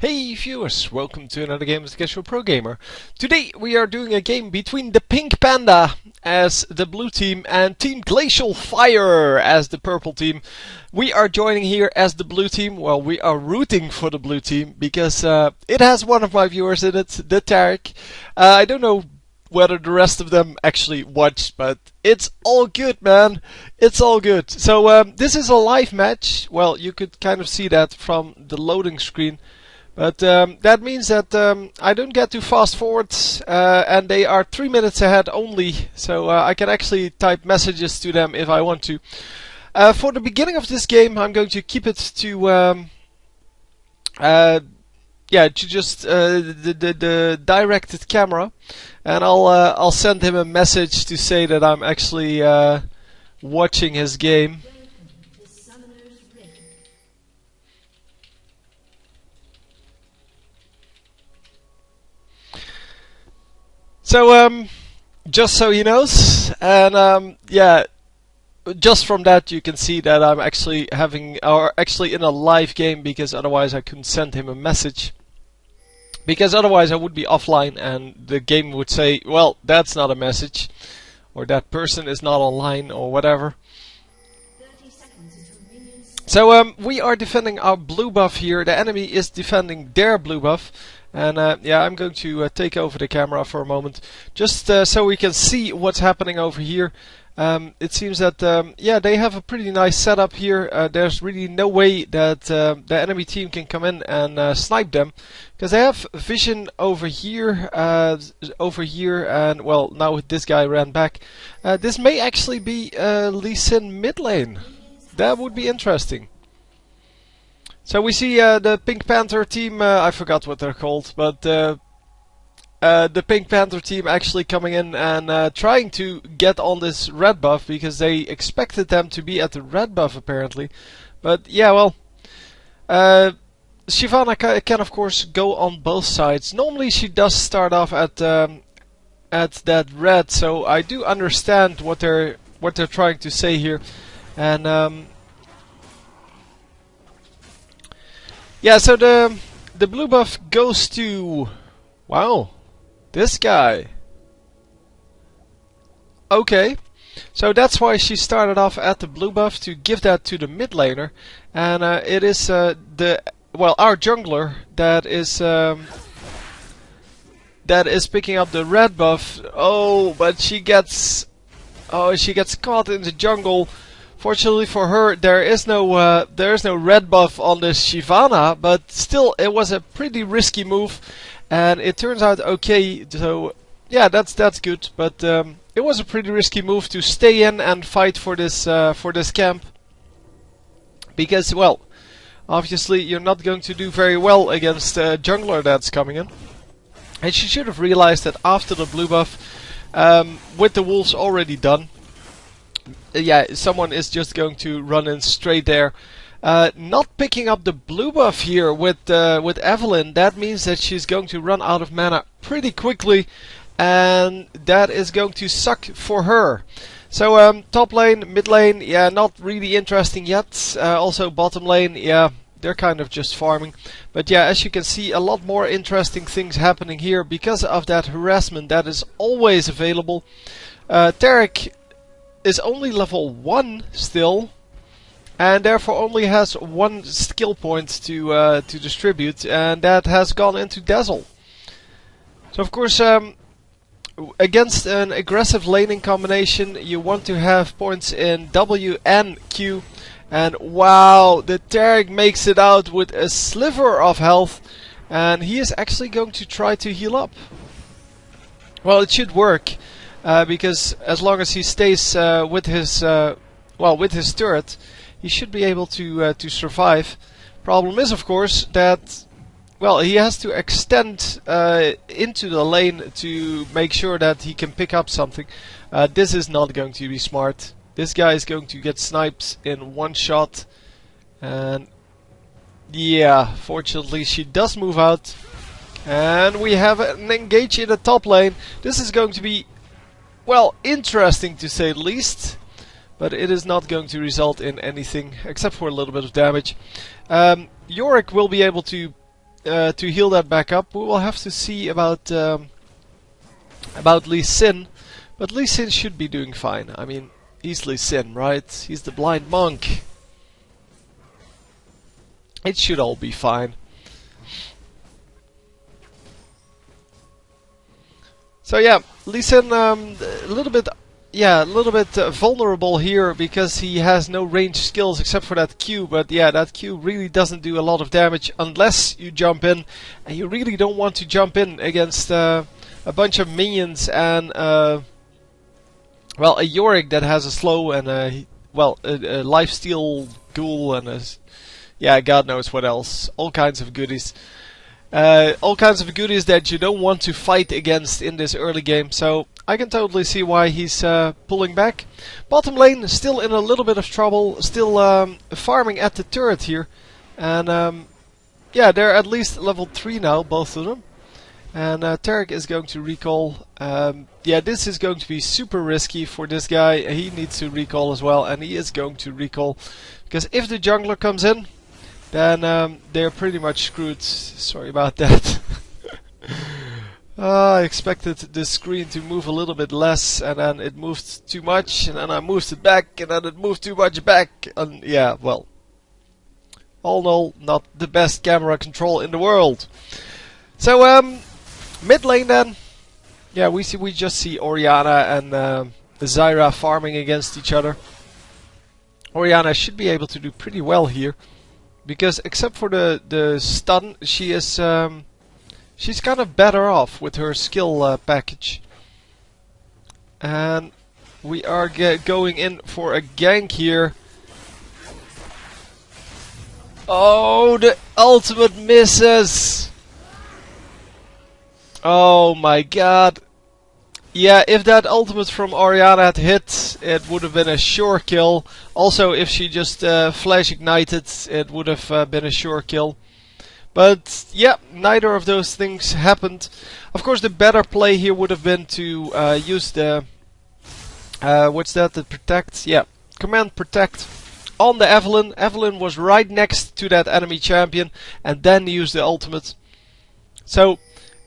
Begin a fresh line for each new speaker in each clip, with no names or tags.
Hey viewers, welcome to another game with Glacial Pro Gamer. Today we are doing a game between the Pink Panda as the blue team and Team Glacial Fire as the purple team. We are joining here as the blue team. Well, we are rooting for the blue team because it has one of my viewers in it, the Tarek. I don't know whether the rest of them actually watched, but it's all good, man. It's all good. So this is a live match. Well, you could kind of see that from the loading screen. But that means that I don't get to fast forward, and they are 3 minutes ahead only, so I can actually type messages to them if I want to. For the beginning of this game, I'm going to keep it to just the directed camera, and I'll send him a message to say that I'm actually watching his game. So, just so he knows, and yeah, just from that you can see that I'm actually actually in a live game, because otherwise I couldn't send him a message. Because otherwise I would be offline and the game would say, well, that's not a message, or that person is not online, or whatever. So we are defending our blue buff here. The enemy is defending their blue buff. And yeah, I'm going to take over the camera for a moment, just so we can see what's happening over here. It seems that yeah, they have a pretty nice setup here. There's really no way that the enemy team can come in and snipe them, because they have vision over here, and well, now this guy ran back. This may actually be Lee Sin mid lane. That would be interesting. So we see the Pink Panther team, I forgot what they're called, but the Pink Panther team actually coming in and trying to get on this red buff, because they expected them to be at the red buff apparently. But yeah, well, Shyvana can of course go on both sides. Normally she does start off at that red, so I do understand what they're trying to say here. And yeah, so the blue buff goes to, wow, this guy. Okay, so that's why she started off at the blue buff, to give that to the mid laner, and it is our jungler that is picking up the red buff. Oh, but she gets caught in the jungle. Fortunately for her, there is no red buff on this Shyvana, but still, it was a pretty risky move, and it turns out okay. So yeah, that's good. But it was a pretty risky move to stay in and fight for this camp, because, well, obviously you're not going to do very well against a jungler that's coming in. And she should have realized that after the blue buff, with the wolves already done, yeah, someone is just going to run in straight there. Not picking up the blue buff here with Evelyn, that means that she's going to run out of mana pretty quickly, and that is going to suck for her. So top lane, mid lane, yeah, not really interesting yet. Also bottom lane, yeah, they're kind of just farming. But yeah, as you can see, a lot more interesting things happening here because of that harassment that is always available. Tarek is only level 1 still, and therefore only has 1 skill point to distribute, and that has gone into Dazzle. So of course, against an aggressive laning combination, you want to have points in W and Q, and wow, the Tarek makes it out with a sliver of health, and he is actually going to try to heal up. Well, it should work. Because as long as he stays with his turret, he should be able to survive. Problem is, of course, that, well, he has to extend into the lane to make sure that he can pick up something. This is not going to be smart. This guy is going to get sniped in one shot, and yeah, fortunately she does move out, and we have an engage in the top lane. This is going to be, well, interesting to say the least, but it is not going to result in anything except for a little bit of damage. Yorick will be able to to heal that back up. We will have to see about Lee Sin, but Lee Sin should be doing fine. I mean, he's Lee Sin, right? He's the blind monk. It should all be fine. So yeah, Lee Sin a little bit vulnerable here because he has no ranged skills except for that Q. But yeah, that Q really doesn't do a lot of damage unless you jump in, and you really don't want to jump in against a bunch of minions and well, a Yorick that has a slow and a lifesteal ghoul and yeah, God knows what else, all kinds of goodies. All kinds of goodies that you don't want to fight against in this early game, so I can totally see why he's pulling back. Bottom lane still in a little bit of trouble, still farming at the turret here. And yeah, they're at least level 3 now, both of them. And Tarek is going to recall. Yeah, this is going to be super risky for this guy. He needs to recall as well, and he is going to recall. Because if the jungler comes in, then they're pretty much screwed. Sorry about that. I expected the screen to move a little bit less, and then it moved too much, and then I moved it back, and then it moved too much back. And yeah, well, all in all, not the best camera control in the world. So mid lane then. Yeah, we just see Orianna and Zyra farming against each other. Orianna should be able to do pretty well here. Because except for the stun, she is she's kind of better off with her skill package. And we are going in for a gank here. Oh, the ultimate misses! Oh my god. Yeah, if that ultimate from Orianna had hit, it would have been a sure kill. Also, if she just flash ignited, it would have been a sure kill. But yeah, neither of those things happened. Of course, the better play here would have been to use the what's that? The protect? Yeah, command protect on the Evelynn. Evelynn was right next to that enemy champion, and then use the ultimate. So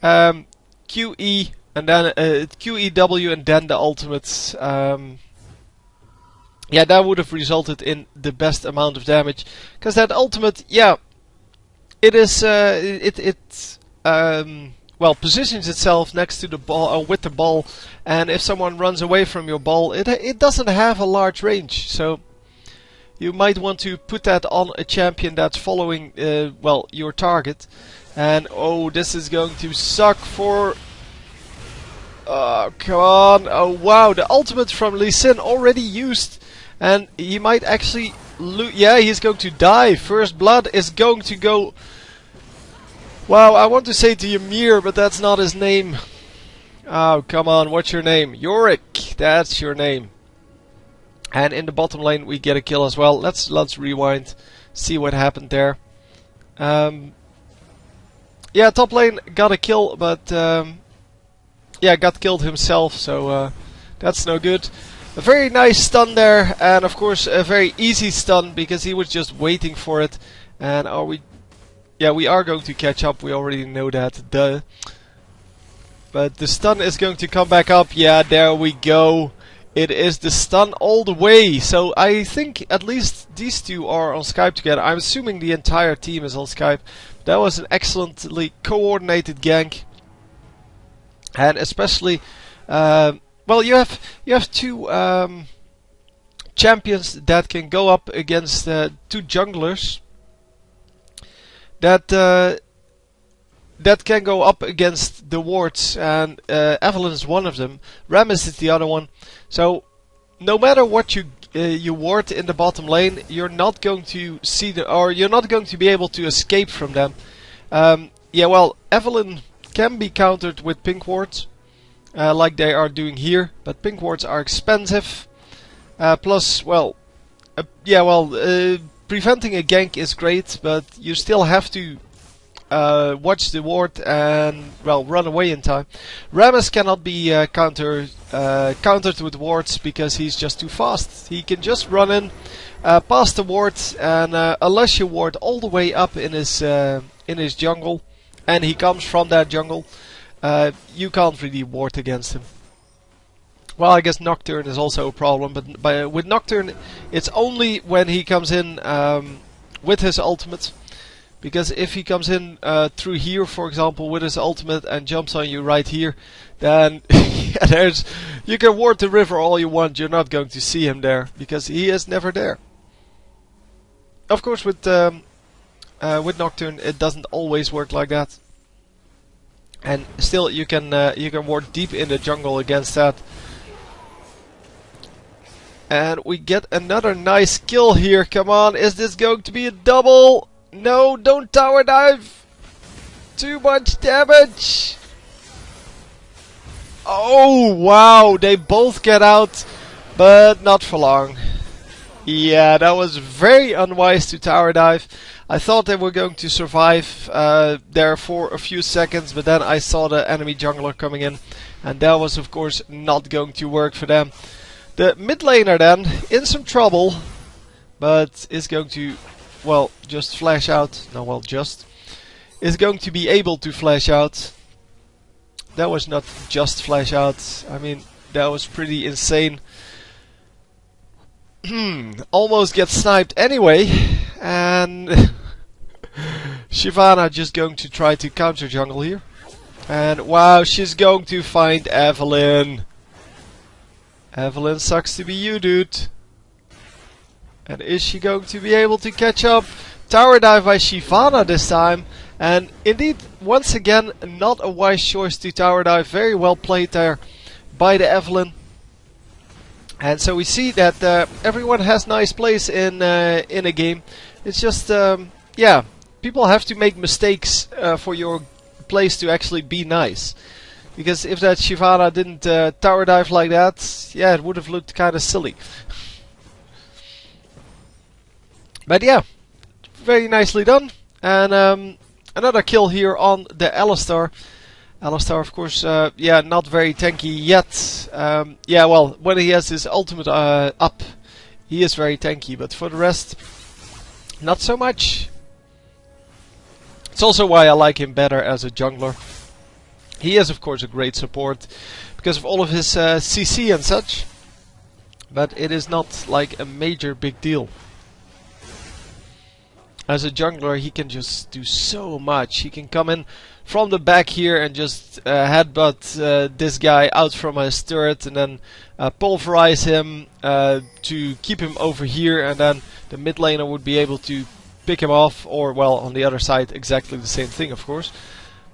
QE. And then QEW and then the ultimates. Yeah, that would have resulted in the best amount of damage. Because that ultimate, yeah, it is well, positions itself next to the ball or with the ball, and if someone runs away from your ball, it doesn't have a large range. So you might want to put that on a champion that's following well, your target. And oh, this is going to suck for. Oh, come on. Oh, wow. The ultimate from Lee Sin already used. And he might actually... yeah, he's going to die. First blood is going to go... Wow, I want to say to Ymir, but that's not his name. Oh, come on. What's your name? Yorick. That's your name. And in the bottom lane, we get a kill as well. Let's rewind. See what happened there. Yeah, top lane got a kill, but... yeah, got killed himself, so that's no good. A very nice stun there, and of course a very easy stun because he was just waiting for it. And are we? Yeah, we are going to catch up. We already know that. Duh. But the stun is going to come back up. Yeah, there we go. It is the stun all the way. So I think at least these two are on Skype together. I'm assuming the entire team is on Skype. That was an excellently coordinated gank. And especially, well, you have two champions that can go up against two junglers. That can go up against the wards, and Evelynn is one of them. Rammus is the other one. So, no matter what you ward in the bottom lane, you're not going to see you're not going to be able to escape from them. Yeah, well, Evelynn can be countered with pink wards, like they are doing here, but pink wards are expensive. Plus, well, yeah, well, preventing a gank is great, but you still have to watch the ward and, well, run away in time. Rammus cannot be countered with wards because he's just too fast. He can just run in, past the ward, and unless you ward all the way up in his jungle, and he comes from that jungle, you can't really ward against him. Well, I guess Nocturne is also a problem, but with Nocturne, it's only when he comes in with his ultimate. Because if he comes in through here, for example, with his ultimate and jumps on you right here, then yeah, you can ward the river all you want. You're not going to see him there because he is never there. Of course, with Nocturne, it doesn't always work like that. And still, you can ward deep in the jungle against that. And we get another nice kill here. Come on, is this going to be a double? No, don't tower dive! Too much damage! Oh, wow, they both get out, but not for long. Yeah, that was very unwise to tower dive. I thought they were going to survive there for a few seconds, but then I saw the enemy jungler coming in, and that was of course not going to work for them. The mid laner then, in some trouble, but is going to, well, just flash out. No, well, is going to be able to flash out. That was not just flash out. I mean, that was pretty insane. Almost gets sniped anyway, and Shyvana just going to try to counter jungle here. And wow, she's going to find Evelyn. Evelyn, sucks to be you, dude. And is she going to be able to catch up? Tower dive by Shyvana this time. And indeed, once again, not a wise choice to tower dive. Very well played there by the Evelyn. And so we see that everyone has nice plays in a game. It's just, yeah, people have to make mistakes for your plays to actually be nice. Because if that Shyvana didn't tower dive like that, yeah, it would have looked kind of silly. But yeah, very nicely done. And another kill here on the Alistar. Alistar, of course, yeah, not very tanky yet. Yeah, well, when he has his ultimate up, he is very tanky. But for the rest, not so much. It's also why I like him better as a jungler. He is, of course, a great support because of all of his CC and such. But it is not like a major big deal. As a jungler, he can just do so much. He can come in from the back here and just headbutt this guy out from his turret and then pulverize him to keep him over here, and then the mid laner would be able to pick him off, or well, on the other side exactly the same thing, of course.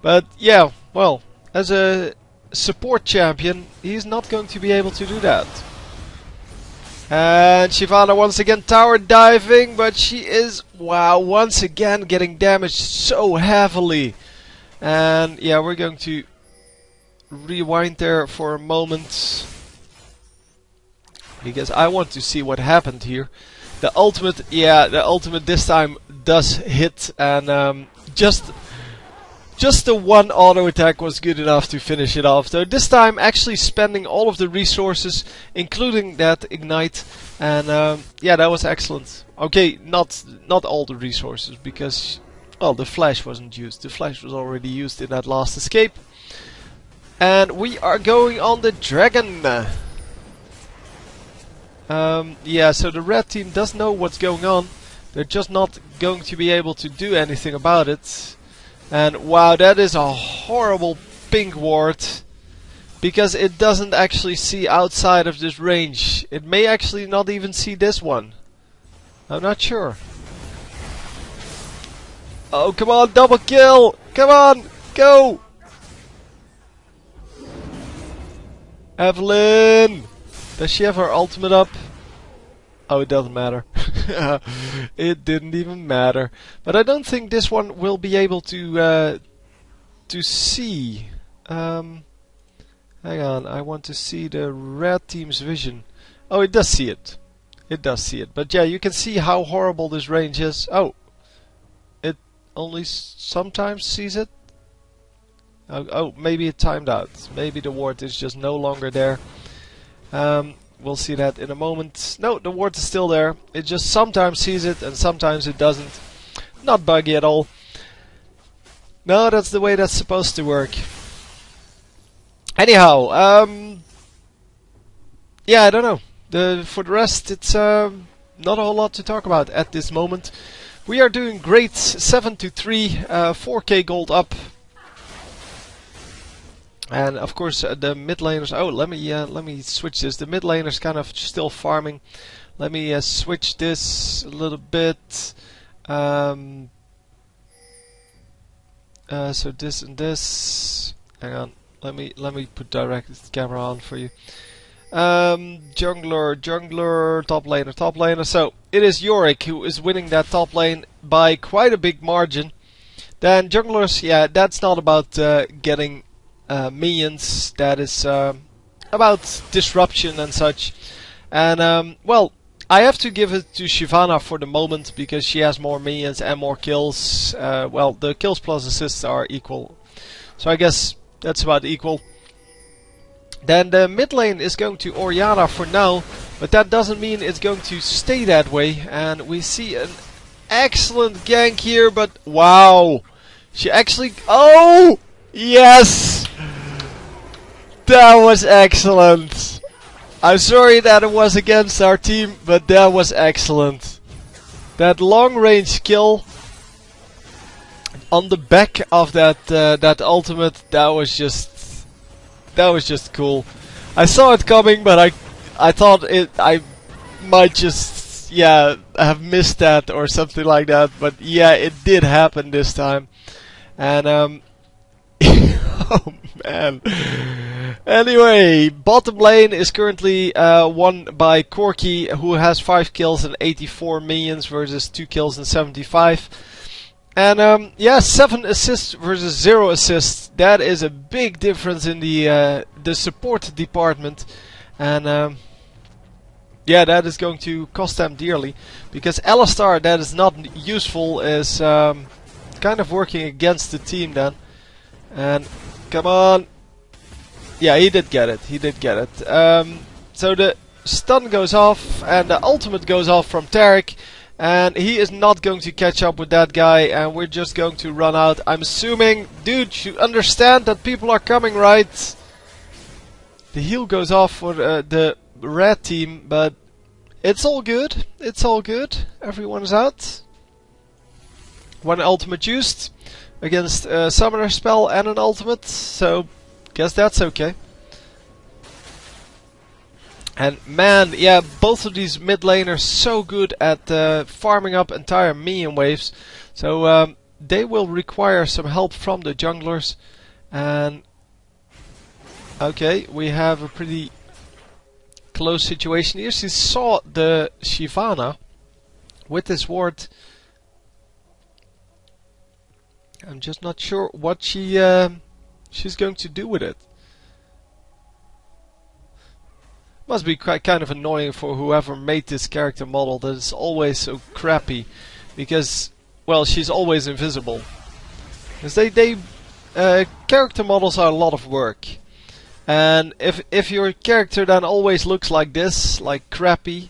But yeah, well, as a support champion, he's not going to be able to do that. And Shyvana once again tower diving, but she is, wow, once again getting damaged so heavily. And yeah, we're going to rewind there for a moment, because I want to see what happened here. The ultimate, yeah, the ultimate this time does hit, and just the one auto attack was good enough to finish it off. So this time actually spending all of the resources, including that ignite, and yeah, that was excellent. Okay, not all the resources, because well, the flash wasn't used. The flash was already used in that last escape. And we are going on the dragon. Yeah, so the red team does know what's going on. They're just not going to be able to do anything about it. And wow, that is a horrible pink ward, because it doesn't actually see outside of this range. It may actually not even see this one. I'm not sure. Oh, come on, double kill! Come on, go! Evelyn! Does she have her ultimate up? Oh, it doesn't matter. It didn't even matter. But I don't think this one will be able to see. Hang on, I want to see the red team's vision. Oh, it does see it. It does see it. But yeah, you can see how horrible this range is. Oh, it only sometimes sees it. Oh, maybe it timed out. Maybe the ward is just no longer there. We'll see that in a moment. No, the ward is still there. It just sometimes sees it and sometimes it doesn't. Not buggy at all. No, that's the way that's supposed to work. Anyhow, yeah, I don't know. For the rest, it's not a whole lot to talk about at this moment. We are doing great, 7-3, 4k gold up. And of course the mid laners. Oh, let me switch this. The mid laners kind of still farming. Let me switch this a little bit. So this and this. Hang on. Let me put direct the camera on for you. Jungler, top laner. So it is Yorick who is winning that top lane by quite a big margin. Then junglers, yeah, that's not about getting minions. That is about disruption and such. And well, I have to give it to Shyvana for the moment because she has more minions and more kills. Well, the kills plus assists are equal, so I guess that's about equal. Then the mid lane is going to Orianna for now, but that doesn't mean it's going to stay that way. And we see an excellent gank here, but wow, she actually, oh yes, that was excellent. I'm sorry that it was against our team, but that was excellent. That long range kill on the back of that that ultimate, that was just cool. I saw it coming, but I thought I might just have missed that or something like that. But yeah, it did happen this time, and oh man. Anyway, bottom lane is currently won by Corki, who has 5 kills and 84 minions versus 2 kills and 75. And yeah, 7 assists versus 0 assists. That is a big difference in the support department, and yeah, that is going to cost them dearly because Alistar, that is not useful, is kind of working against the team then. And come on, yeah, he did get it. So the stun goes off and the ultimate goes off from Taric. And he is not going to catch up with that guy, and we're just going to run out. I'm assuming, dude, you understand that people are coming, right? The heal goes off for the red team, but it's all good. It's all good. Everyone's out. One ultimate used against a summoner spell and an ultimate, so guess that's okay. And man, yeah, both of these mid laners so good at farming up entire minion waves. So they will require some help from the junglers. And okay, we have a pretty close situation here. She saw the Shyvana with this ward. I'm just not sure what she's going to do with it. Must be quite kind of annoying for whoever made this character model that is always so crappy, because well, she's always invisible. Because character models are a lot of work, and if your character then always looks like this, like crappy,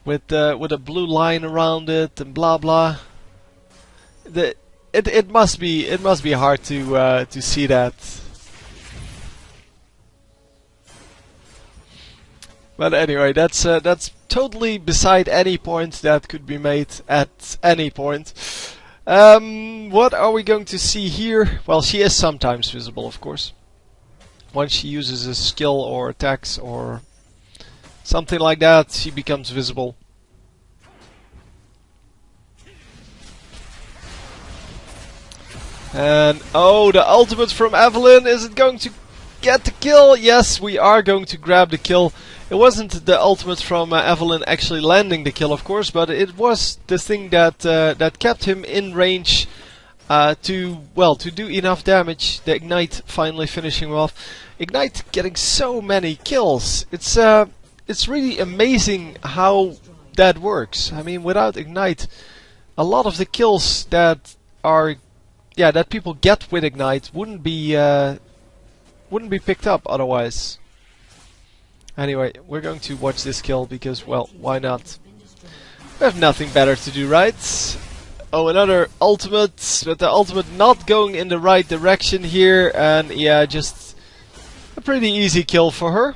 with a blue line around it and blah blah, it must be hard to see that. But anyway, that's totally beside any point that could be made at any point. What are we going to see here? Well, she is sometimes visible, of course. Once she uses a skill or attacks or something like that, she becomes visible. And oh, the ultimate from Evelyn, is it going to get the kill? Yes, we are going to grab the kill. It wasn't the ultimate from Evelyn actually landing the kill, of course, but it was the thing that that kept him in range to do enough damage. The Ignite finally finishing him off. Ignite getting so many kills. It's really amazing how that works. I mean, without Ignite, a lot of the kills that people get with Ignite wouldn't be picked up otherwise. Anyway, we're going to watch this kill because, well, why not? We have nothing better to do, right? Oh, another ultimate, but the ultimate not going in the right direction here, and yeah, just a pretty easy kill for her.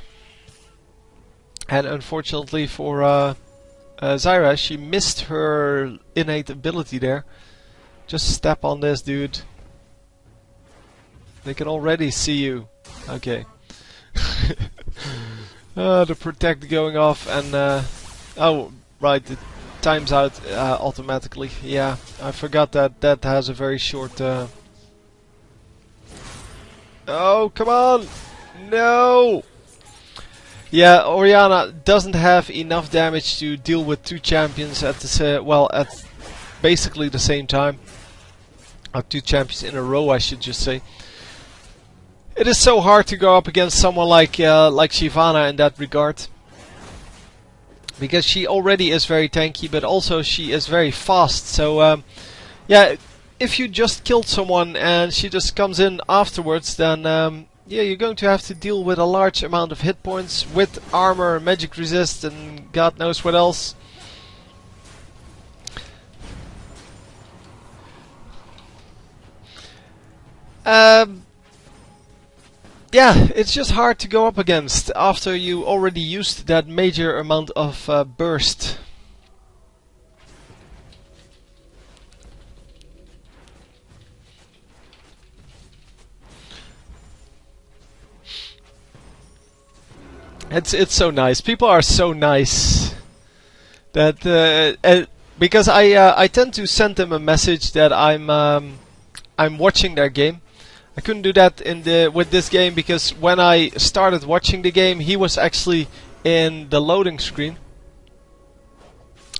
And unfortunately for Zyra, she missed her innate ability there. Just step on this dude. They can already see you. Okay. The protect going off, and oh right, it times out automatically. Yeah, I forgot that that has a very short. Oh, come on! No! Yeah, Orianna doesn't have enough damage to deal with two champions at the well, at basically the same time. Or two champions in a row, I should just say. It is so hard to go up against someone like Shyvana in that regard, because she already is very tanky, but also she is very fast. So yeah, if you just killed someone and she just comes in afterwards, then yeah, you're going to have to deal with a large amount of hit points with armor, magic resist, and God knows what else. Yeah, it's just hard to go up against after you already used that major amount of burst. It's so nice. People are so nice that because I tend to send them a message that I'm watching their game. I couldn't do that with this game because when I started watching the game, he was actually in the loading screen,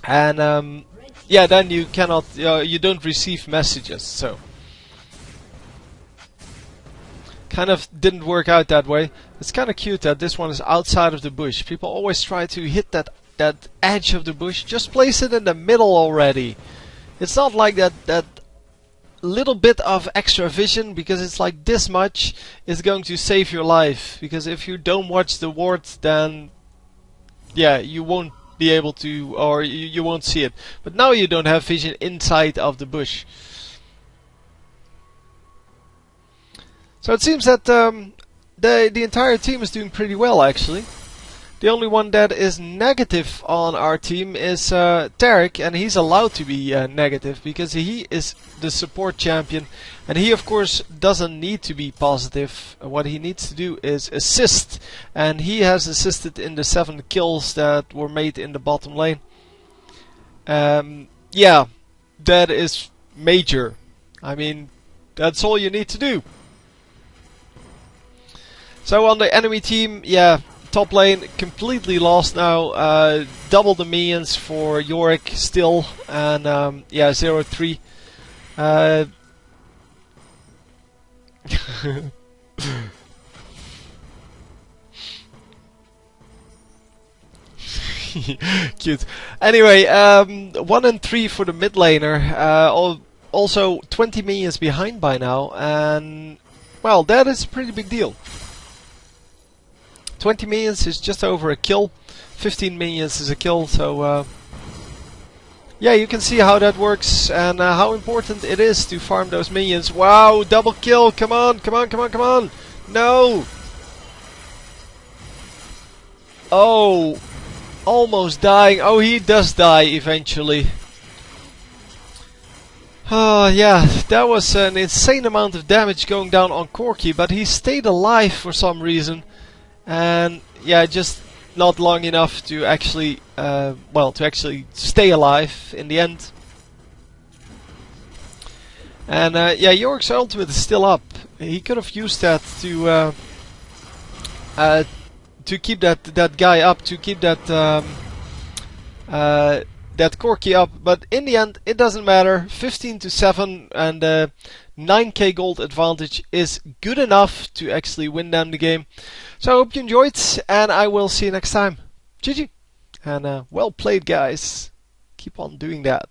and yeah, then you cannot, you don't receive messages. So kind of didn't work out that way. It's kind of cute that this one is outside of the bush. People always try to hit that edge of the bush. Just place it in the middle already. It's not like that little bit of extra vision, because it's like this much is going to save your life. Because if you don't watch the ward, then yeah, you won't be able to, or you won't see it. But now you don't have vision inside of the bush. So it seems that the entire team is doing pretty well, actually. The only one that is negative on our team is Tarek, and he's allowed to be negative because he is the support champion, and he of course doesn't need to be positive. What he needs to do is assist, and he has assisted in the 7 kills that were made in the bottom lane. Yeah, that is major. I mean, that's all you need to do. So on the enemy team, yeah, top lane completely lost now. Double the minions for Yorick still, and yeah, 0-3. Cute. Anyway, 1 and 3 for the mid laner. Also 20 minions behind by now, and well, that is a pretty big deal. 20 minions is just over a kill. 15 minions is a kill, so yeah, you can see how that works and how important it is to farm those minions. Wow, double kill! Come on, come on, come on, come on! No! Oh, almost dying. Oh, he does die eventually. Oh yeah, that was an insane amount of damage going down on Corki, but he stayed alive for some reason. And yeah, just not long enough to actually, well, to actually stay alive in the end. And yeah, Yorick's ultimate is still up. He could have used that to keep that guy up, to keep that that Corki up. But in the end, it doesn't matter. 15-7 and 9k gold advantage is good enough to actually win them the game. So I hope you enjoyed, and I will see you next time. GG. And well played, guys. Keep on doing that.